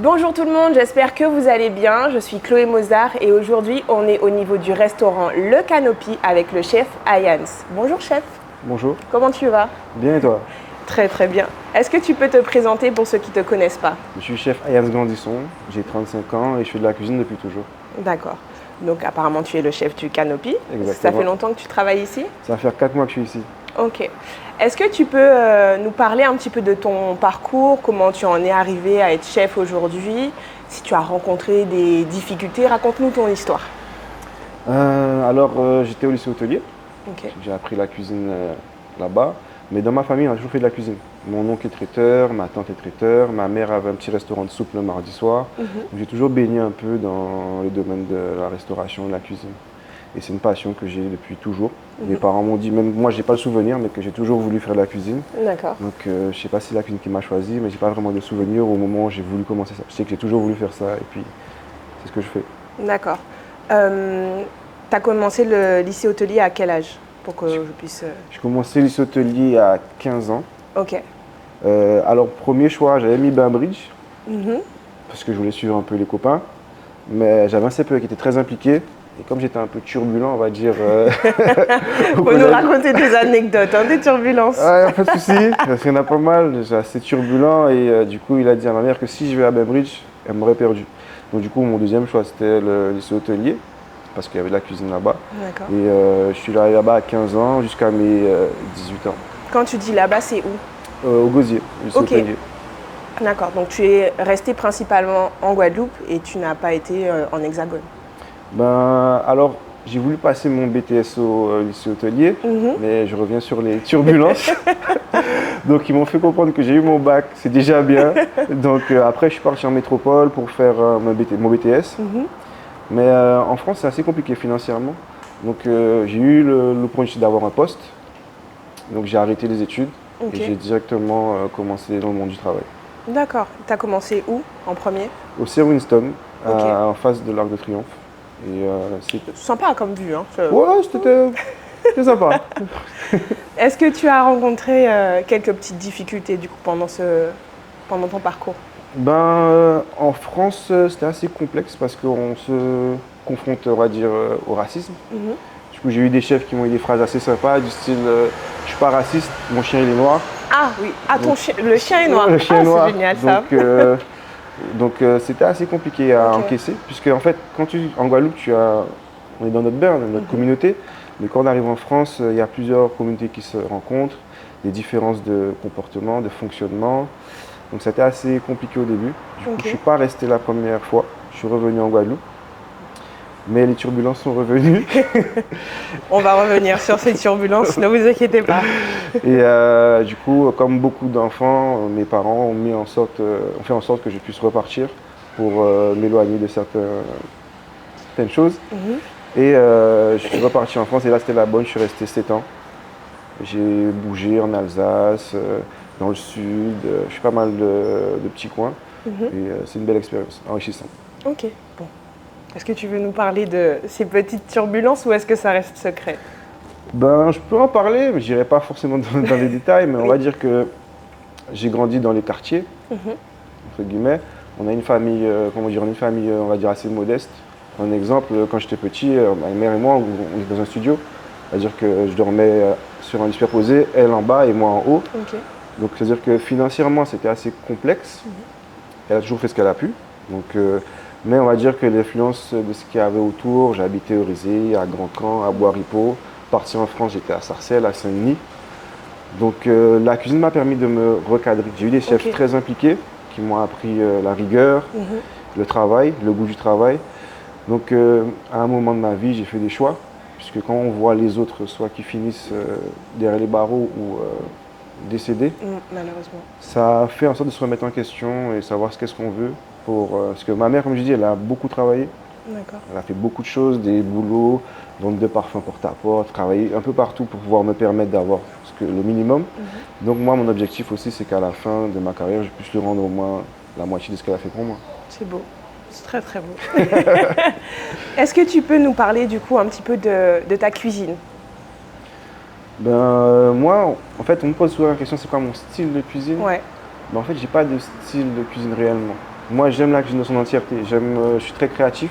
Bonjour tout le monde, j'espère que vous allez bien. Je suis Chloé Mozart et aujourd'hui on est au niveau du restaurant Le Canopy avec le chef Ayans. Bonjour chef. Bonjour. Comment tu vas? Bien et toi? Très très bien. Est-ce que tu peux te présenter pour ceux qui ne te connaissent pas? Je suis chef Ayans Grandisson, j'ai 35 ans et je fais de la cuisine depuis toujours. D'accord. Donc apparemment tu es le chef du Canopy. Exactement. Ça fait longtemps que tu travailles ici? Ça va faire 4 mois que je suis ici. Ok. Est-ce que tu peux nous parler un petit peu de ton parcours, comment tu en es arrivé à être chef aujourd'hui, si tu as rencontré des difficultés, raconte-nous ton histoire. J'étais au lycée hôtelier, Ok. j'ai appris la cuisine là-bas, mais dans ma famille on a toujours fait de la cuisine. Mon oncle est traiteur, ma tante est traiteur, ma mère avait un petit restaurant de soupe le mardi soir. Donc j'ai toujours baigné un peu dans le domaine de la restauration et de la cuisine. Et c'est une passion que j'ai depuis toujours. Mes parents m'ont dit, même moi j'ai pas le souvenir, mais que j'ai toujours voulu faire de la cuisine. D'accord. Donc je sais pas si c'est la cuisine qui m'a choisi, mais j'ai pas vraiment de souvenir au moment où j'ai voulu commencer ça. Je sais que j'ai toujours voulu faire ça et puis c'est ce que je fais. D'accord. Tu as commencé le lycée hôtelier à quel âge pour que je puisse... J'ai commencé le lycée hôtelier à 15 ans. Ok. Premier choix, j'avais mis Bainbridge, parce que je voulais suivre un peu les copains. Mais j'avais un CPE qui était très impliqué. Et comme j'étais un peu turbulent, on va dire. Faut nous raconter des anecdotes, hein, des turbulences. Ouais, pas de souci, parce qu'il y en a pas mal. J'ai assez turbulent et du coup, il a dit à ma mère que si je vais à Bainbridge, elle m'aurait perdu. Donc, du coup, mon deuxième choix, c'était le lycée hôtelier, parce qu'il y avait de la cuisine là-bas. D'accord. Et je suis allé là-bas à 15 ans jusqu'à mes 18 ans. Quand tu dis là-bas, c'est où? Au Gosier, lycée Ok. hôtelier. D'accord, donc tu es resté principalement en Guadeloupe et tu n'as pas été en Hexagone. J'ai voulu passer mon BTS au lycée hôtelier, mais je reviens sur les turbulences. Donc, ils m'ont fait comprendre que j'ai eu mon bac, c'est déjà bien. Donc, après, je suis parti en métropole pour faire mon BTS. Mais en France, c'est assez compliqué financièrement. Donc, j'ai eu l'opportunité d'avoir un poste. Donc, j'ai arrêté les études et j'ai directement commencé dans le monde du travail. D'accord. Tu as commencé où en premier? Au Sir Winston, en face de l'Arc de Triomphe. Et c'était sympa comme vue. Hein. Ouais, c'était sympa. Est-ce que tu as rencontré quelques petites difficultés du coup pendant ton parcours? En France, c'était assez complexe parce qu'on se confronte, on va dire, au racisme. Du coup, j'ai eu des chefs qui m'ont eu des phrases assez sympas du style je suis pas raciste, mon chien il est noir. Ah oui, le chien est noir. Le chien est noir. C'est génial ça. Donc c'était assez compliqué à encaisser, puisque en fait, en Guadeloupe, on est dans notre beurre, dans notre communauté, mais quand on arrive en France, il y a plusieurs communautés qui se rencontrent, des différences de comportement, de fonctionnement. Donc c'était assez compliqué au début. Du coup, je ne suis pas resté la première fois, je suis revenu en Guadeloupe. Mais les turbulences sont revenues. On va revenir sur ces turbulences, ne vous inquiétez pas. Et du coup, comme beaucoup d'enfants, mes parents ont fait en sorte que je puisse repartir pour m'éloigner de certaines choses. Et je suis reparti en France et là c'était la bonne, je suis resté 7 ans. J'ai bougé en Alsace, dans le sud, je suis pas mal de petits coins. Et c'est une belle expérience, enrichissante. Ok, bon. Est-ce que tu veux nous parler de ces petites turbulences ou est-ce que ça reste secret? Je peux en parler, mais je n'irai pas forcément dans les détails, mais on va dire que j'ai grandi dans les quartiers, entre guillemets. On a une famille, on va dire assez modeste. Un exemple, quand j'étais petit, ma mère et moi, on était dans un studio. C'est-à-dire que je dormais sur un lit superposé, elle en bas et moi en haut. Donc c'est-à-dire que financièrement, c'était assez complexe. Elle a toujours fait ce qu'elle a pu. Mais on va dire que l'influence de ce qu'il y avait autour, j'ai habité au Rézé, à Grand-Camp, à Bois-Ripaud. Parti en France, j'étais à Sarcelles, à Saint-Denis. Donc la cuisine m'a permis de me recadrer. J'ai eu des chefs très impliqués qui m'ont appris la rigueur, le travail, le goût du travail. Donc à un moment de ma vie, j'ai fait des choix. Puisque quand on voit les autres, soit qui finissent derrière les barreaux ou décédés, malheureusement, ça fait en sorte de se remettre en question et savoir qu'est-ce qu'on veut. Parce que ma mère, comme je dis, elle a beaucoup travaillé. Elle a fait beaucoup de choses, des boulots, vente de parfums porte-à-porte, travailler un peu partout pour pouvoir me permettre d'avoir le minimum. Donc moi, mon objectif aussi, c'est qu'à la fin de ma carrière, je puisse lui rendre au moins la moitié de ce qu'elle a fait pour moi. C'est beau, c'est très très beau. Est-ce que tu peux nous parler du coup un petit peu de ta cuisine? Moi, en fait, on me pose souvent la question, c'est quoi mon style de cuisine? Ouais. En fait, j'ai pas de style de cuisine réellement. Moi, j'aime la cuisine dans son entièreté. Je suis très créatif,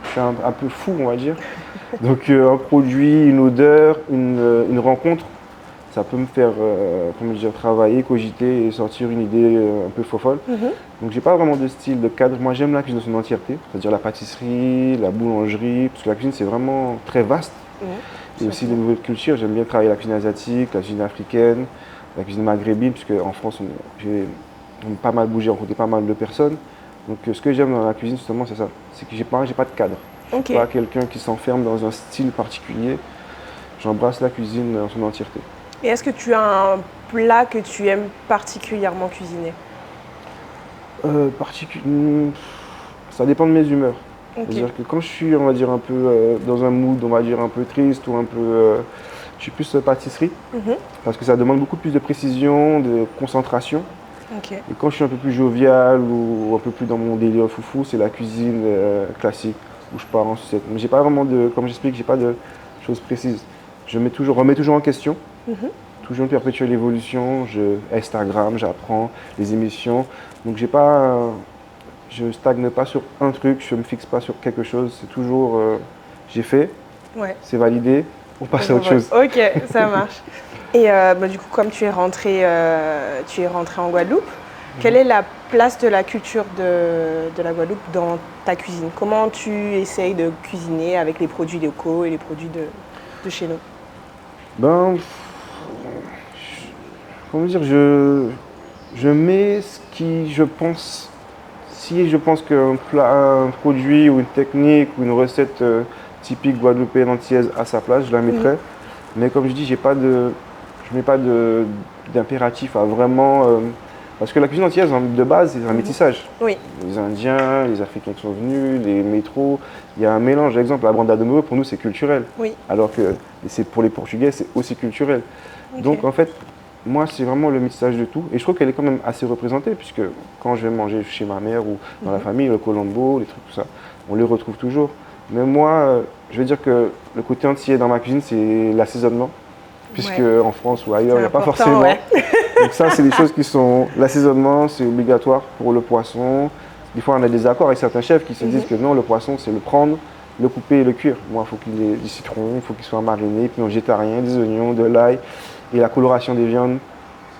je suis un peu fou, on va dire. Donc, un produit, une odeur, une rencontre, ça peut me faire comment dire, travailler, cogiter et sortir une idée un peu fofolle. Donc, j'ai pas vraiment de style, de cadre. Moi, j'aime la cuisine dans son entièreté, c'est-à-dire la pâtisserie, la boulangerie, parce que la cuisine, c'est vraiment très vaste. Et aussi des nouvelles cultures. J'aime bien travailler la cuisine asiatique, la cuisine africaine, la cuisine maghrébine, puisque en France, on a pas mal bougé, rencontré pas mal de personnes. Donc, ce que j'aime dans la cuisine, justement, c'est ça. C'est que j'ai pas de cadre. Je suis pas quelqu'un qui s'enferme dans un style particulier. J'embrasse la cuisine dans son entièreté. Et est-ce que tu as un plat que tu aimes particulièrement cuisiner? Ça dépend de mes humeurs. C'est-à-dire que quand je suis, on va dire, un peu dans un mood, on va dire, un peu triste ou un peu... je suis plus pâtisserie, parce que ça demande beaucoup plus de précision, de concentration. Et quand je suis un peu plus jovial ou un peu plus dans mon délire foufou, c'est la cuisine classique, où je pars en sucette. Mais j'ai pas vraiment de... Comme j'explique, j'ai pas de choses précises. Je remets toujours en question. Toujours perpétuer l'évolution, Instagram, j'apprends les émissions. Donc je stagne pas sur un truc, je me fixe pas sur quelque chose. C'est toujours, j'ai fait, c'est validé, on passe à autre chose. Ok, ça marche. Et du coup, comme tu es rentré en Guadeloupe, quelle est la place de la culture de la Guadeloupe dans ta cuisine? Comment tu essayes de cuisiner avec les produits locaux et les produits de chez nous? Comment dire, je mets ce qui, je pense, si je pense qu'un un produit ou une technique ou une recette typique guadeloupéenne antillaise a sa place, je la mettrai. Mais comme je dis, je mets pas d'impératif à vraiment... parce que la cuisine antillaise, de base, c'est un métissage. Les Indiens, les Africains qui sont venus, les métros, il y a un mélange. Par exemple, la branda de Moro, pour nous, c'est culturel. Alors que pour les Portugais, c'est aussi culturel. Donc, en fait, moi, c'est vraiment le métissage de tout. Et je trouve qu'elle est quand même assez représentée, puisque quand je vais manger chez ma mère ou dans la famille, le colombo, les trucs, tout ça, on les retrouve toujours. Mais moi, je veux dire que le côté antillais dans ma cuisine, c'est l'assaisonnement. Puisque en France ou ailleurs, il n'y a pas forcément. Donc ça, c'est des choses qui sont... L'assaisonnement, c'est obligatoire pour le poisson. Des fois, on a des accords avec certains chefs qui se disent que non, le poisson, c'est le prendre, le couper et le cuire. Moi, il faut qu'il ait du citron, il faut qu'il soit mariné, puis on jette rien, des oignons, de l'ail et la coloration des viandes.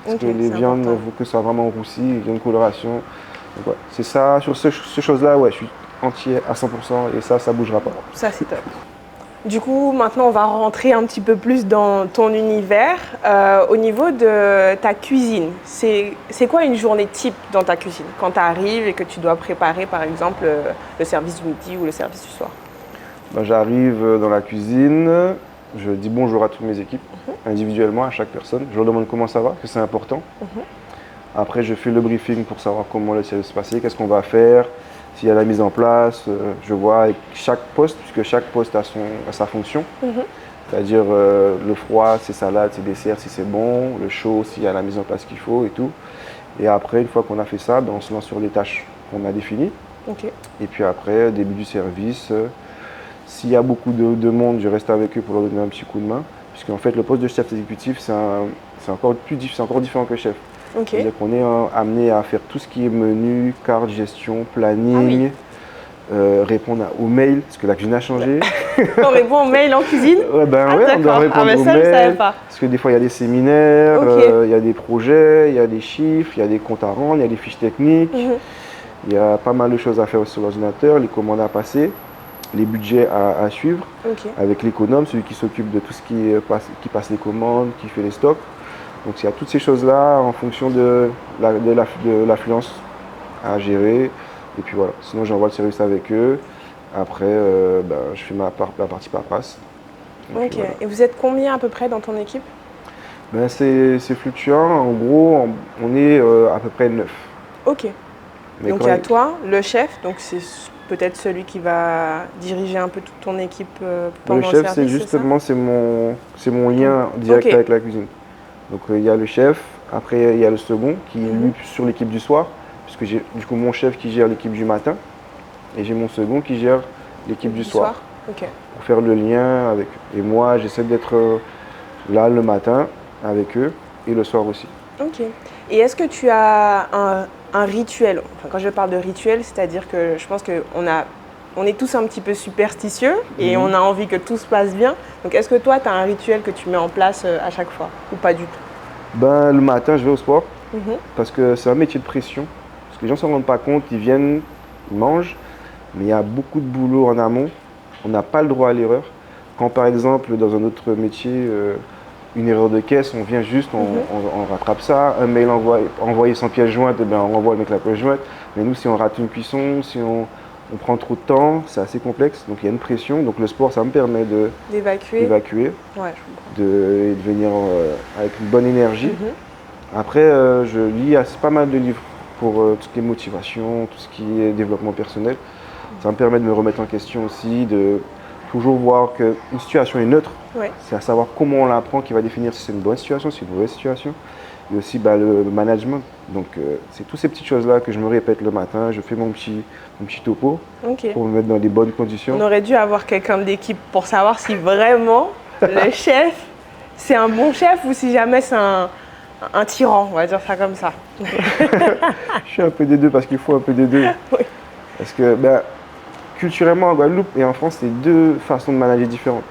Parce que les viandes, il faut que ça soit vraiment roussi, il y a une coloration. Donc, c'est ça, sur ces choses-là, je suis entier à 100% et ça ne bougera pas. Ça, c'est top. Du coup, maintenant, on va rentrer un petit peu plus dans ton univers. Au niveau de ta cuisine, c'est quoi une journée type dans ta cuisine quand tu arrives et que tu dois préparer, par exemple, le service du midi ou le service du soir? J'arrive dans la cuisine, je dis bonjour à toutes mes équipes, individuellement, à chaque personne. Je leur demande comment ça va, parce que c'est important. Après, je fais le briefing pour savoir comment le service va se passer, qu'est-ce qu'on va faire. S'il y a la mise en place, je vois avec chaque poste, puisque chaque poste a sa fonction. C'est-à-dire le froid, c'est salade, c'est dessert, si c'est bon. Le chaud, s'il y a la mise en place qu'il faut et tout. Et après, une fois qu'on a fait ça, on se lance sur les tâches qu'on a définies. Et puis après, début du service. S'il y a beaucoup de monde, je reste avec eux pour leur donner un petit coup de main. Puisqu'en fait, le poste de chef exécutif, c'est encore différent que chef. C'est-à-dire qu'on est amené à faire tout ce qui est menu, carte, gestion, planning, répondre aux mails, parce que la cuisine a changé. On répond aux mails en cuisine? On doit répondre aux mails, je savais pas. parce que des fois il y a des séminaires, il y a des projets, il y a des chiffres, il y a des comptes à rendre, il y a des fiches techniques, il y a pas mal de choses à faire sur l'ordinateur, les commandes à passer, les budgets à suivre, avec l'économe, celui qui s'occupe de tout ce qui passe les commandes, qui fait les stocks. Donc il y a toutes ces choses-là en fonction de l'affluence à gérer. Et puis voilà, sinon j'envoie le service avec eux. Après, je fais la partie paperasse. Ok, voilà. Et vous êtes combien à peu près dans ton équipe? C'est fluctuant. En gros, on est à peu près 9. Ok. Mais donc il y a toi, le chef, donc c'est peut-être celui qui va diriger un peu toute ton équipe pendant le service. Le chef, c'est justement c'est mon lien direct avec la cuisine. Donc il y a le chef, après il y a le second qui est lui sur l'équipe du soir, puisque j'ai du coup mon chef qui gère l'équipe du matin et j'ai mon second qui gère l'équipe du soir. Pour faire le lien avec eux. Et moi j'essaie d'être là le matin avec eux et le soir aussi. Ok. Et est-ce que tu as un rituel. Enfin, quand je parle de rituel, c'est-à-dire que je pense on est tous un petit peu superstitieux et on a envie que tout se passe bien. Donc, est-ce que toi, tu as un rituel que tu mets en place à chaque fois ou pas du tout? Ben, le matin, je vais au sport parce que c'est un métier de pression. Parce que les gens ne s'en rendent pas compte, ils viennent, ils mangent, mais il y a beaucoup de boulot en amont. On n'a pas le droit à l'erreur. Quand par exemple, dans un autre métier, une erreur de caisse, on vient juste, on rattrape ça. Un mail envoyé sans pièce jointe, eh bien, on envoie le mec la pièce jointe. Mais nous, si on rate une cuisson, si on prend trop de temps, c'est assez complexe. Donc il y a une pression. Donc le sport, ça me permet d'évacuer, Ouais, je et de venir avec une bonne énergie. Après, je lis pas mal de livres pour tout ce qui est motivation, tout ce qui est développement personnel. Ça me permet de me remettre en question aussi, de toujours voir qu'une situation est neutre. Ouais. C'est à savoir comment on l'apprend qui va définir si c'est une bonne situation, si c'est une mauvaise situation. Et aussi le management. Donc c'est toutes ces petites choses-là que je me répète le matin. Je fais mon petit topo pour me mettre dans des bonnes conditions. On aurait dû avoir quelqu'un d'équipe pour savoir si vraiment le chef, c'est un bon chef ou si jamais c'est un tyran, on va dire ça comme ça. Je suis un peu des deux parce qu'il faut un peu des deux. Oui. Parce que culturellement en Guadeloupe et en France, c'est deux façons de manager différentes.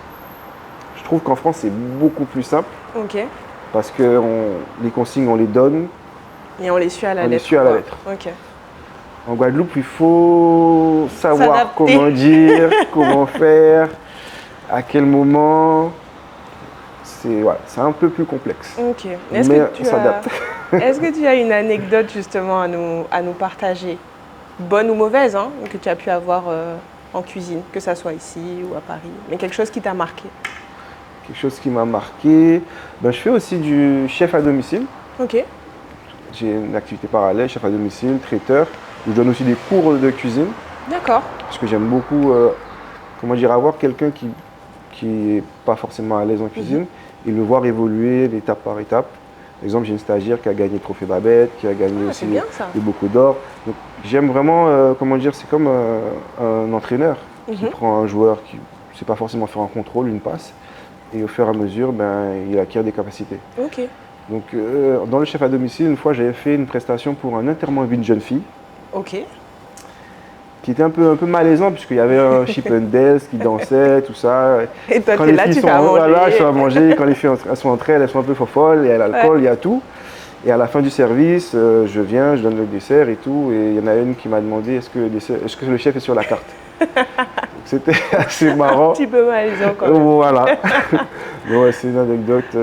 Je trouve qu'en France, c'est beaucoup plus simple. Ok. Parce que les consignes, on les donne. Et on les suit à la lettre. On les suit à la lettre. Ok. En Guadeloupe, il faut savoir S'adapter. comment dire, comment faire, à quel moment. C'est un peu plus complexe. Ok. Mais on s'adapte. Est-ce que tu as une anecdote justement à nous partager, bonne ou mauvaise, hein, que tu as pu avoir en cuisine, que ça soit ici ou à Paris, mais quelque chose qui t'a marqué? Quelque chose qui m'a marqué. Je fais aussi du chef à domicile. Ok. J'ai une activité parallèle, chef à domicile, traiteur. Je donne aussi des cours de cuisine. D'accord. Parce que j'aime beaucoup avoir quelqu'un qui n'est pas forcément à l'aise en cuisine et le voir évoluer étape par étape. Par exemple, j'ai une stagiaire qui a gagné le trophée Babette, qui a gagné aussi des beaucoup d'or. Donc j'aime vraiment, c'est comme un entraîneur qui prend un joueur qui ne sait pas forcément faire un contrôle, une passe, et au fur et à mesure, il acquiert des capacités. Ok. Donc dans le chef à domicile, une fois j'avais fait une prestation pour un enterrement d'une jeune fille. Ok. Qui était un peu malaisant puisqu'il y avait un chip and dance qui dansait, tout ça. Et toi, tu es là, tu fais à manger. Voilà, je fais à manger. Quand les filles sont entre elles sont un peu folles, il y a l'alcool, il y a tout. Et à la fin du service, je viens, je donne le dessert et tout. Et il y en a une qui m'a demandé est-ce que le chef est sur la carte. C'était assez marrant. Un petit peu malaisant quand même. Voilà. Bon, c'est une anecdote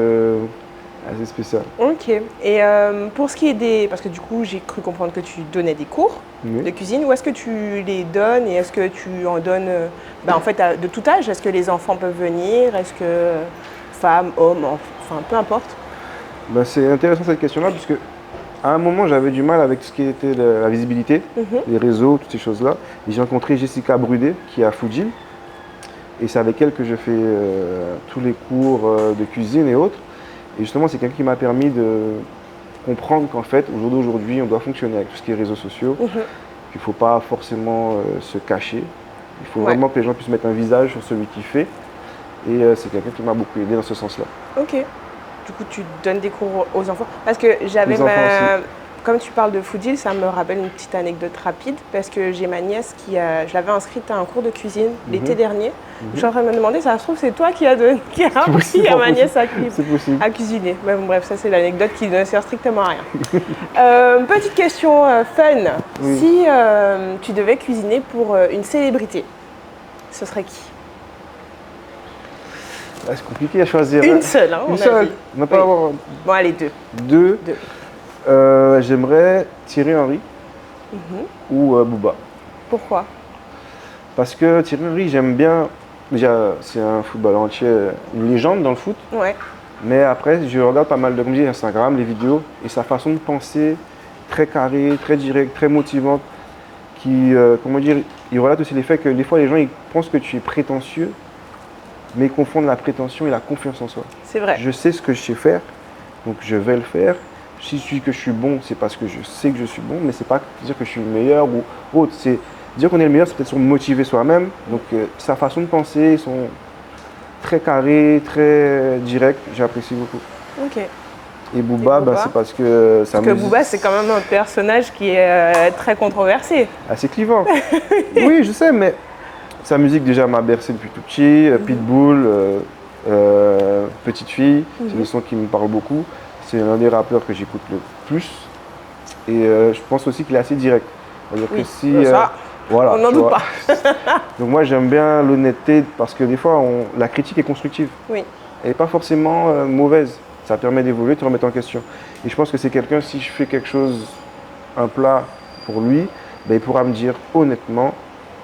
assez spéciale. Ok. Et pour ce qui est parce que du coup, j'ai cru comprendre que tu donnais des cours de cuisine. Où est-ce que tu les donnes et est-ce que tu en donnes en fait, de tout âge? Est-ce que les enfants peuvent venir? Est-ce que femmes, hommes, enfin, peu importe? C'est intéressant cette question-là puisque à un moment, j'avais du mal avec tout ce qui était la visibilité, les réseaux, toutes ces choses-là. Et j'ai rencontré Jessica Brudet qui est à Fujil. Et c'est avec elle que je fais tous les cours de cuisine et autres. Et justement, c'est quelqu'un qui m'a permis de comprendre qu'en fait, au jour d'aujourd'hui, on doit fonctionner avec tout ce qui est réseaux sociaux. Qu'il ne faut pas forcément se cacher. Il faut vraiment que les gens puissent mettre un visage sur celui qui fait. Et c'est quelqu'un qui m'a beaucoup aidé dans ce sens-là. Ok. Du coup, tu donnes des cours aux enfants. Parce que j'avais comme tu parles de Foodil, ça me rappelle une petite anecdote rapide. Parce que j'ai ma nièce je l'avais inscrite à un cours de cuisine l'été dernier. Je suis en train de me demander, ça se trouve, c'est toi qui as appris à ma nièce à cuisiner. Mais bon, bref, ça c'est l'anecdote qui ne sert strictement à rien. Petite question fun. Oui. Si tu devais cuisiner pour une célébrité, ce serait qui? C'est compliqué à choisir. Une seule, hein, Une seule. On n'a pas avoir... Bon, allez, deux. J'aimerais Thierry Henry ou Booba. Pourquoi? Parce que Thierry Henry, j'aime bien. Déjà, c'est un footballeur entier, une légende dans le foot. Ouais. Mais après, je regarde pas mal de comme je dis, Instagram, les vidéos, et sa façon de penser, très carrée, très directe, très motivante, qui, il relate aussi les faits que des fois les gens ils pensent que tu es prétentieux, mais ils confondent la prétention et la confiance en soi. C'est vrai. Je sais ce que je sais faire, donc je vais le faire. Si je dis que je suis bon, c'est parce que je sais que je suis bon, mais c'est pas dire que je suis le meilleur ou autre. C'est dire qu'on est le meilleur, c'est peut-être se motiver soi-même. Donc sa façon de penser, sont très carrés, très directs, j'apprécie beaucoup. Ok. Et Booba, ben, c'est parce que Parce que Booba, c'est quand même un personnage qui est très controversé. Assez clivant. Oui, je sais, mais sa musique déjà m'a bercé depuis tout petit. Pitbull, Petite Fille, c'est des sons qui me parlent beaucoup. C'est l'un des rappeurs que j'écoute le plus. Et je pense aussi qu'il est assez direct. C'est-à-dire que si, voilà, on n'en doute pas. Donc moi j'aime bien l'honnêteté parce que des fois la critique est constructive. Oui. Elle n'est pas forcément mauvaise. Ça permet d'évoluer, de te remettre en question. Et je pense que c'est quelqu'un, si je fais quelque chose, un plat pour lui, ben, il pourra me dire honnêtement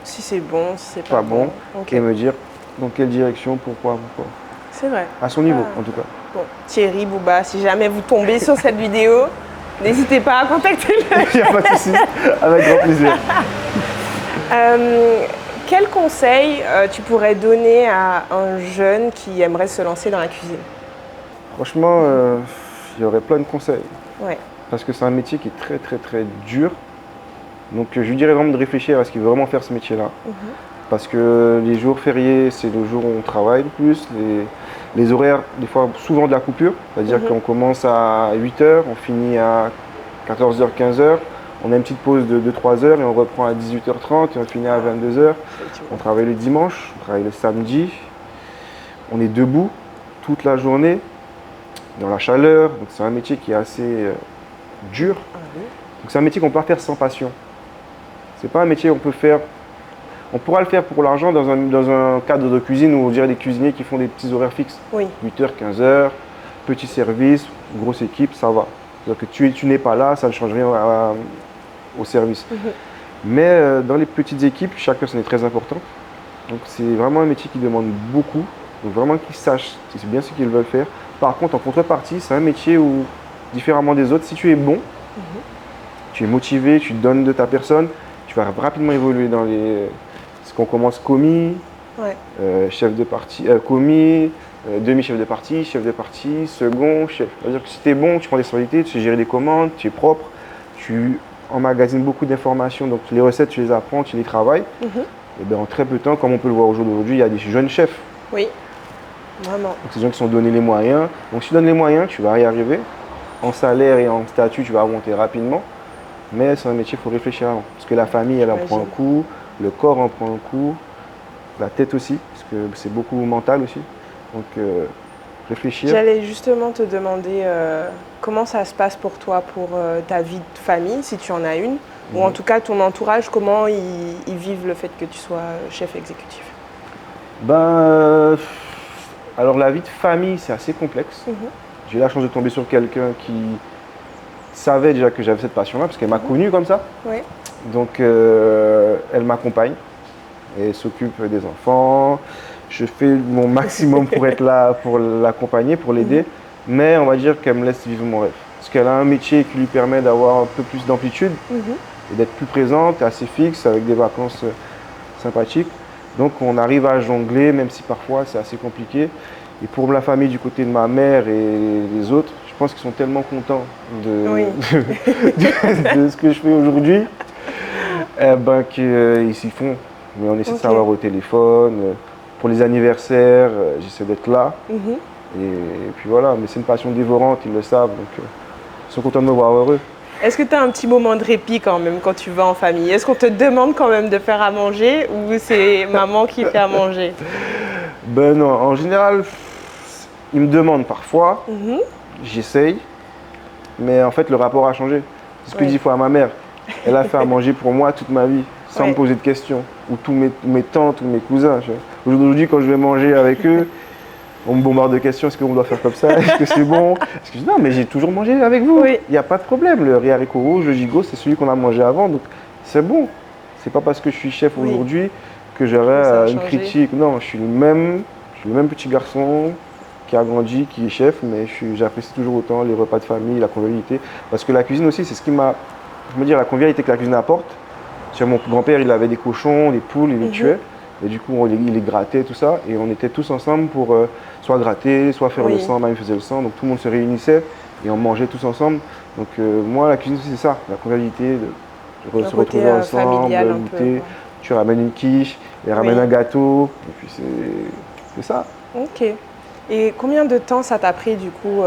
si c'est bon, si c'est pas bon, okay. Et me dire dans quelle direction, pourquoi. C'est vrai. À son niveau, en tout cas. Bon, Thierry, Booba, si jamais vous tombez sur cette vidéo, n'hésitez pas à contacter le... Il n'y a pas de souci, avec grand plaisir. Quel conseil tu pourrais donner à un jeune qui aimerait se lancer dans la cuisine? Franchement, il y aurait plein de conseils. Ouais. Parce que c'est un métier qui est très très très dur. Donc je lui dirais vraiment de réfléchir à ce qu'il veut vraiment faire ce métier-là. Parce que les jours fériés, c'est le jour où on travaille le plus. Les horaires, des fois, souvent de la coupure. C'est-à-dire qu'on commence à 8h, on finit à 14h, 15h. On a une petite pause de 2-3 heures et on reprend à 18h30 et on finit à 22h. On travaille le dimanche, on travaille le samedi. On est debout toute la journée, dans la chaleur. Donc c'est un métier qui est assez dur. Donc c'est un métier qu'on ne peut pas faire sans passion. C'est pas un métier qu'on peut faire. On pourra le faire pour l'argent dans un cadre de cuisine où on dirait des cuisiniers qui font des petits horaires fixes. 8h, 15h, petit service, grosse équipe, ça va. C'est-à-dire que tu n'es pas là, ça ne change rien au service. Mais dans les petites équipes, chaque personne est très important. Donc c'est vraiment un métier qui demande beaucoup. Donc vraiment qu'ils sachent, c'est bien ce qu'ils veulent faire. Par contre, en contrepartie, c'est un métier où, différemment des autres, si tu es bon, tu es motivé, tu donnes de ta personne, tu vas rapidement évoluer dans les... Parce qu'on commence commis, chef de partie, commis, demi-chef de partie, chef de partie, second, chef. C'est-à-dire que si tu es bon, tu prends des responsabilités, tu sais gérer des commandes, tu es propre, tu emmagasines beaucoup d'informations, donc les recettes, tu les apprends, tu les travailles. Et bien, en très peu de temps, comme on peut le voir aujourd'hui, il y a des jeunes chefs. Oui, vraiment. Donc ces gens qui sont donnés les moyens. Donc si tu donnes les moyens, tu vas y arriver. En salaire et en statut, tu vas monter rapidement. Mais c'est un métier, il faut réfléchir avant. Parce que la famille, elle en prend un coup, le corps en prend un coup, la tête aussi, parce que c'est beaucoup mental aussi. Donc réfléchir. J'allais justement te demander comment ça se passe pour toi, pour ta vie de famille, si tu en as une, ou en tout cas ton entourage, comment ils vivent le fait que tu sois chef exécutif? Alors la vie de famille, c'est assez complexe. J'ai eu la chance de tomber sur quelqu'un qui savait déjà que j'avais cette passion-là, parce qu'elle m'a connu comme ça. Donc elle m'accompagne, elle s'occupe des enfants. Je fais mon maximum pour être là, pour l'accompagner, pour l'aider. Mais on va dire qu'elle me laisse vivre mon rêve. Parce qu'elle a un métier qui lui permet d'avoir un peu plus d'amplitude et d'être plus présente, assez fixe, avec des vacances sympathiques. Donc on arrive à jongler, même si parfois c'est assez compliqué. Et pour la famille du côté de ma mère et les autres, je pense qu'ils sont tellement contents de ce que je fais aujourd'hui qu'ils s'y font. Mais on essaie de savoir au téléphone. Pour les anniversaires, j'essaie d'être là. Et puis voilà, mais c'est une passion dévorante, ils le savent. Donc ils sont contents de me voir heureux. Est-ce que tu as un petit moment de répit quand même quand tu vas en famille? Est-ce qu'on te demande quand même de faire à manger ou c'est maman qui fait à manger? Ben non, en général, ils me demandent parfois, j'essaye, mais en fait le rapport a changé. C'est ce que je dis fois à ma mère. Elle a fait à manger pour moi toute ma vie, sans me poser de questions. Ou tous mes tantes ou mes cousins. Aujourd'hui, quand je vais manger avec eux, on me bombarde de questions, est-ce qu'on doit faire comme ça? Est-ce que c'est bon? Est-ce que je dis non, mais j'ai toujours mangé avec vous. Il n'y a pas de problème. Le riz haricot rouge, le gigot, c'est celui qu'on a mangé avant, donc c'est bon. C'est pas parce que je suis chef aujourd'hui que j'aurai une critique. Non, je suis le même petit garçon qui a grandi, qui est chef, mais j'apprécie toujours autant les repas de famille, la convivialité. Parce que la cuisine aussi, c'est ce qui m'a, la convivialité que la cuisine apporte. Mon grand-père, il avait des cochons, des poules, il les tuait. Et du coup, il les grattait, tout ça. Et on était tous ensemble pour soit gratter, soit faire le sang. Mamie faisait le sang. Donc tout le monde se réunissait et on mangeait tous ensemble. Donc moi, la cuisine aussi, c'est ça. La convivialité, de se retrouver ensemble, goûter. Tu ramènes une quiche, elle ramène un gâteau. Et puis c'est ça. Ok. Et combien de temps ça t'a pris du coup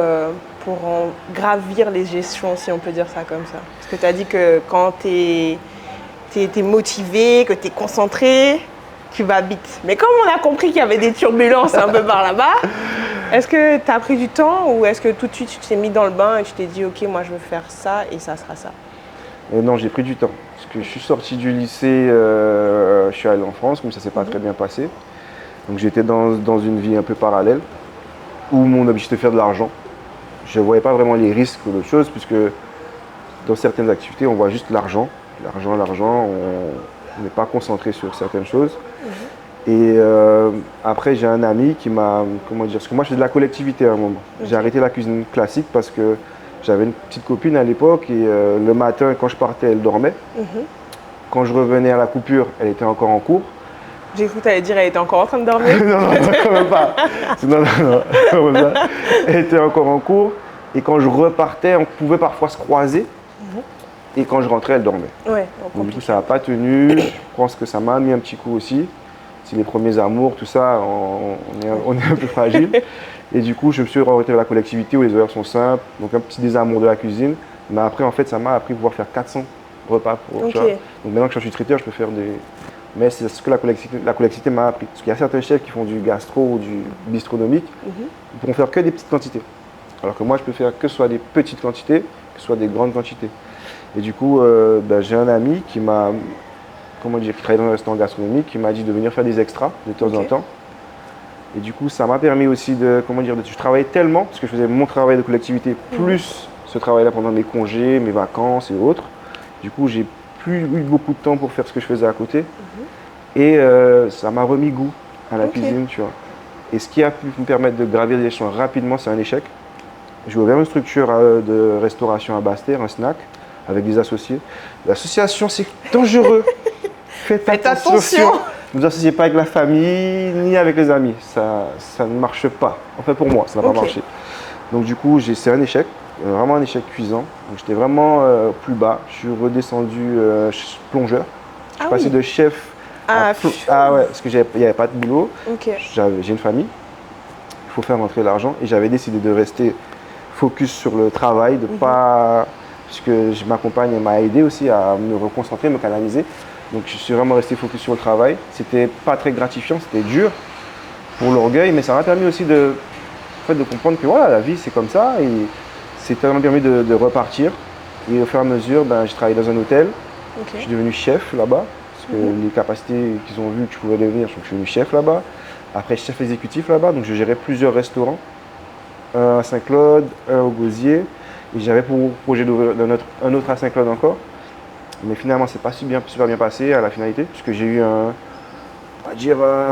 pour en gravir les gestions, si on peut dire ça comme ça? Parce que tu as dit que quand tu es motivé, que tu es concentré, tu vas vite. Mais comme on a compris qu'il y avait des turbulences un peu par là-bas, est-ce que tu as pris du temps ou est-ce que tout de suite tu t'es mis dans le bain et tu t'es dit ok, moi je veux faire ça et ça sera ça? Non, j'ai pris du temps. Parce que je suis sorti du lycée, je suis allé en France, mais ça s'est pas très bien passé. Donc j'étais dans une vie un peu parallèle où mon objectif était de faire de l'argent. Je ne voyais pas vraiment les risques ou d'autres choses, puisque dans certaines activités, on voit juste l'argent. L'argent, on n'est pas concentré sur certaines choses. Et après, j'ai un ami qui m'a, comment dire, parce que moi je faisais de la collectivité à un moment. J'ai arrêté la cuisine classique parce que j'avais une petite copine à l'époque et le matin, quand je partais, elle dormait. Quand je revenais à la coupure, elle était encore en cours. J'ai cru que tu allais dire qu'elle était encore en train de dormir. Non, quand même pas. Non. Elle était encore en cours. Et quand je repartais, on pouvait parfois se croiser. Et quand je rentrais, elle dormait. Ouais, donc, du coup, ça n'a pas tenu. Je pense que ça m'a mis un petit coup aussi. C'est les premiers amours, tout ça, on est un peu fragile. Et du coup, je me suis orienté vers la collectivité où les horaires sont simples. Donc, un petit désamour de la cuisine. Mais après, en fait, ça m'a appris à pouvoir faire 400 repas. Donc, maintenant que je suis traiteur, je peux faire des... Mais c'est ce que la collectivité m'a appris. Parce qu'il y a certains chefs qui font du gastro ou du bistronomique, ils pourront faire que des petites quantités. Alors que moi, je peux faire que ce soit des petites quantités, que ce soit des grandes quantités. Et du coup, j'ai un ami qui m'a, qui travaille dans un restaurant gastronomique, qui m'a dit de venir faire des extras de temps en temps. Et du coup, ça m'a permis aussi je travaillais tellement, parce que je faisais mon travail de collectivité, plus ce travail-là pendant mes congés, mes vacances et autres. Du coup, j'ai plus eu beaucoup de temps pour faire ce que je faisais à côté. Et ça m'a remis goût à la cuisine, tu vois. Et ce qui a pu me permettre de gravir les échelons rapidement, c'est un échec. J'ai ouvert une structure de restauration à Basse-Terre, un snack, avec des associés. L'association, c'est dangereux. Faites attention. Ne vous associez pas avec la famille, ni avec les amis. Ça ne marche pas. Enfin, pour moi, ça n'a pas marché. Donc du coup, c'est un échec. Vraiment un échec cuisant. Donc j'étais vraiment plus bas. Je suis redescendu plongeur. Je suis passé de chef à ouais, parce qu'il n'y avait pas de boulot. J'ai une famille. Il faut faire rentrer l'argent. Et j'avais décidé de rester focus sur le travail, de pas... Puisque ma compagne m'a aidé aussi à me reconcentrer, me canaliser. Donc je suis vraiment resté focus sur le travail. C'était pas très gratifiant, c'était dur pour l'orgueil, mais ça m'a permis aussi de comprendre que voilà, la vie c'est comme ça. Et c'est tellement permis de repartir. Et au fur et à mesure, j'ai travaillé dans un hôtel. Je suis devenu chef là-bas. Parce que les capacités qu'ils ont vues que je pouvais devenir, je suis devenu chef là-bas. Après, chef exécutif là-bas. Donc je gérais plusieurs restaurants. Un à Saint-Claude, un au Gosier. Et j'avais pour projet d'ouvrir un autre à Saint-Claude encore. Mais finalement, c'est pas super bien passé à la finalité. Puisque j'ai eu un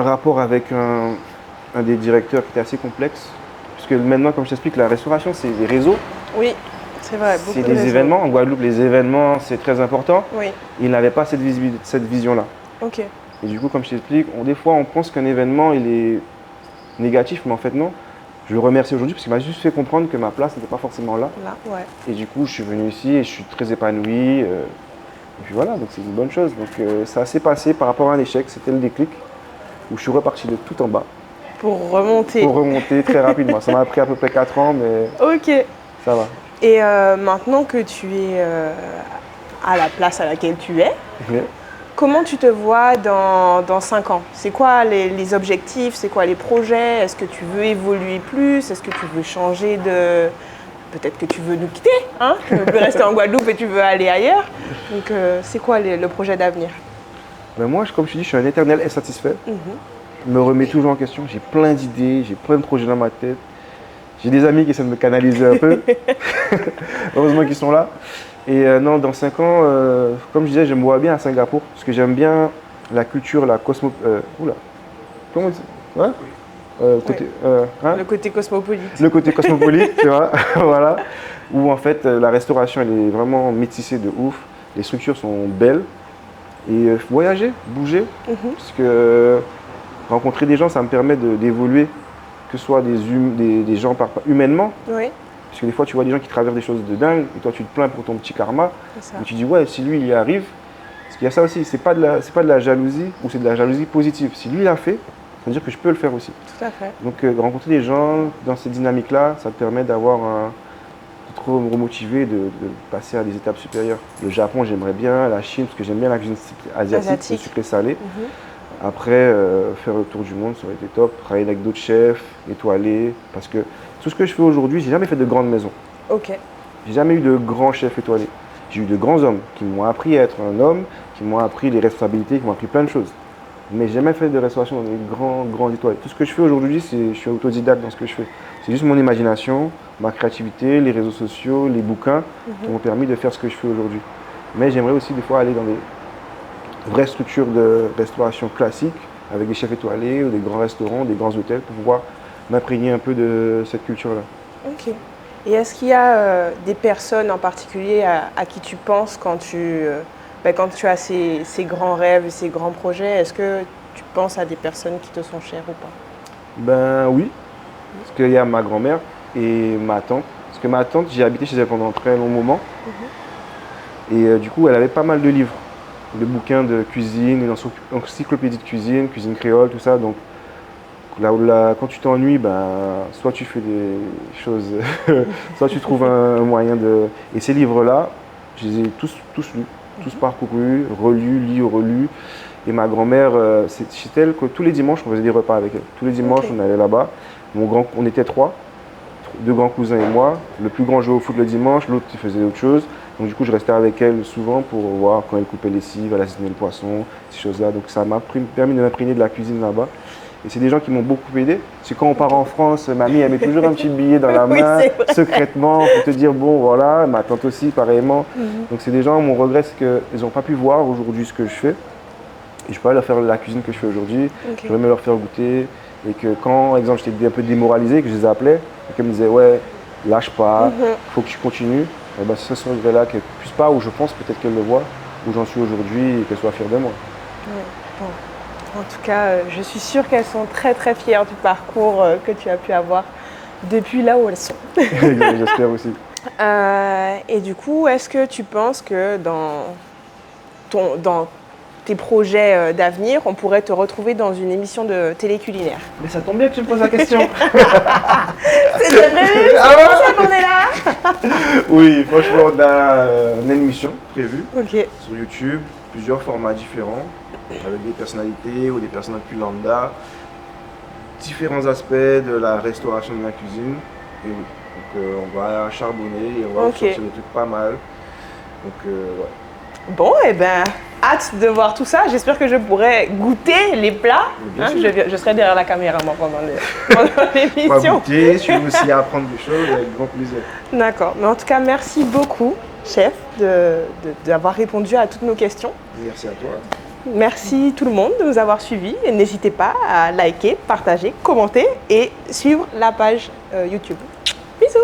rapport avec un des directeurs qui était assez complexe. Puisque maintenant, comme je t'explique, la restauration, c'est des réseaux. Oui, c'est vrai. C'est des événements. En Guadeloupe, les événements, c'est très important. Oui. Il n'avait pas cette vision-là. Ok. Et du coup, comme je t'explique, des fois, on pense qu'un événement, il est négatif, mais en fait, non. Je le remercie aujourd'hui parce qu'il m'a juste fait comprendre que ma place n'était pas forcément là. Et du coup, je suis venu ici et je suis très épanoui. Et puis voilà, donc c'est une bonne chose. Donc ça s'est passé par rapport à un échec, c'était le déclic, où je suis reparti de tout en bas. Pour remonter. Pour remonter très rapidement. Ça m'a pris à peu près 4 ans, mais ça va. Et maintenant que tu es à la place à laquelle tu es, comment tu te vois dans 5 ans? C'est quoi les objectifs? C'est quoi les projets? Est-ce que tu veux évoluer plus? Est-ce que tu veux changer de... Peut-être que tu veux nous quitter, hein? Tu ne veux plus rester en Guadeloupe et tu veux aller ailleurs. Donc, c'est quoi le projet d'avenir? Moi, comme je te dis, je suis un éternel insatisfait. Je me remets toujours en question. J'ai plein d'idées, j'ai plein de projets dans ma tête. J'ai des amis qui essaient de me canaliser un peu. Heureusement qu'ils sont là. Et non, dans 5 ans, comme je disais, je me vois bien à Singapour. Parce que j'aime bien la culture, la cosmo... Comment on dit? Ouais? Le côté cosmopolite. Le côté cosmopolite, tu vois. Voilà. Où en fait, la restauration, elle est vraiment métissée de ouf. Les structures sont belles. Et voyager, bouger. Parce que rencontrer des gens, ça me permet d'évoluer. Que ce soit des gens humainement. Parce que des fois, tu vois des gens qui traversent des choses de dingue et toi, tu te plains pour ton petit karma. Et tu dis, ouais, si lui, il y arrive. Parce qu'il y a ça aussi, c'est pas de la jalousie ou c'est de la jalousie positive. Si lui, il a fait, ça veut dire que je peux le faire aussi. Tout à fait. Donc rencontrer des gens dans cette dynamique-là, ça te permet d'avoir de te remotiver, de passer à des étapes supérieures. Le Japon, j'aimerais bien, la Chine, parce que j'aime bien la cuisine asiatique, le sucré salé. Après, faire le tour du monde, ça aurait été top. Travailler avec d'autres chefs, étoilés, parce que tout ce que je fais aujourd'hui, j'ai jamais fait de grandes maisons. Ok. J'ai jamais eu de grands chefs étoilés. J'ai eu de grands hommes qui m'ont appris à être un homme, qui m'ont appris les responsabilités, qui m'ont appris plein de choses. Mais j'ai jamais fait de restauration dans des grands étoilés. Tout ce que je fais aujourd'hui, je suis autodidacte dans ce que je fais. C'est juste mon imagination, ma créativité, les réseaux sociaux, les bouquins qui m'ont permis de faire ce que je fais aujourd'hui. Mais j'aimerais aussi des fois aller dans des vraies structures de restauration classiques avec des chefs étoilés ou des grands restaurants, des grands hôtels pour pouvoir m'imprégner un peu de cette culture-là. Ok. Et est-ce qu'il y a des personnes en particulier à qui tu penses quand quand tu as ces grands rêves, ces grands projets? Est-ce que tu penses à des personnes qui te sont chères ou pas? Ben oui, parce qu'il y a ma grand-mère et ma tante. Parce que ma tante, j'ai habité chez elle pendant un très long moment. Et du coup, elle avait pas mal de livres, de bouquins de cuisine, une encyclopédie de cuisine, cuisine créole, tout ça. Donc là, quand tu t'ennuies, soit tu fais des choses, soit tu trouves un moyen de... Et ces livres-là, je les ai tous lus, tous parcourus, relus, lus, relus. Et ma grand-mère, c'est chez elle que tous les dimanches, on faisait des repas avec elle. Tous les dimanches, on allait là-bas. On était trois, deux grands cousins et moi. Le plus grand jouait au foot le dimanche, l'autre il faisait autre chose. Donc du coup, je restais avec elle souvent pour voir quand elle coupait les cives, elle assaisonnait le poisson, ces choses-là. Donc ça m'a permis de m'imprégner de la cuisine là-bas. Et c'est des gens qui m'ont beaucoup aidé. C'est quand on part en France, mamie, elle met toujours un petit billet dans la main, secrètement, pour te dire, bon, voilà, ma tante aussi, pareillement. Donc c'est des gens, mon regret, c'est qu'ils n'ont pas pu voir aujourd'hui ce que je fais. Et je peux pas leur faire la cuisine que je fais aujourd'hui. Je vais me leur faire goûter. Et que quand, par exemple, j'étais un peu démoralisé, que je les appelais, et qu'elles me disaient, ouais, lâche pas, faut que tu continues. Et ben, c'est ce regret-là qu'elles ne puissent pas, ou je pense peut-être qu'elles le voient, où j'en suis aujourd'hui, et qu'elles soient fières de moi. Bon. En tout cas, je suis sûre qu'elles sont très très fières du parcours que tu as pu avoir depuis là où elles sont. J'espère aussi. Et du coup, est-ce que tu penses que dans tes projets d'avenir, on pourrait te retrouver dans une émission de télé culinaire? Mais ça tombe bien que tu me poses la question. C'était prévu, c'est pour ça qu'on est là. Oui, franchement, on a une émission prévue Ok. sur YouTube, plusieurs formats différents, avec des personnalités ou des personnes plus lambda, différents aspects de la restauration de la cuisine. Et oui, donc on va charbonner et on va sortir des trucs pas mal. Donc ouais. Bon, et ben, hâte de voir tout ça. J'espère que je pourrai goûter les plats. Je serai derrière la caméra moi, pendant l'émission. On va goûter, si vous aussi apprendre des choses, avec grand plaisir. D'accord. Mais en tout cas, merci beaucoup, chef, d'avoir répondu à toutes nos questions. Merci à toi. Merci tout le monde de nous avoir suivis. Et n'hésitez pas à liker, partager, commenter et suivre la page YouTube. Bisous.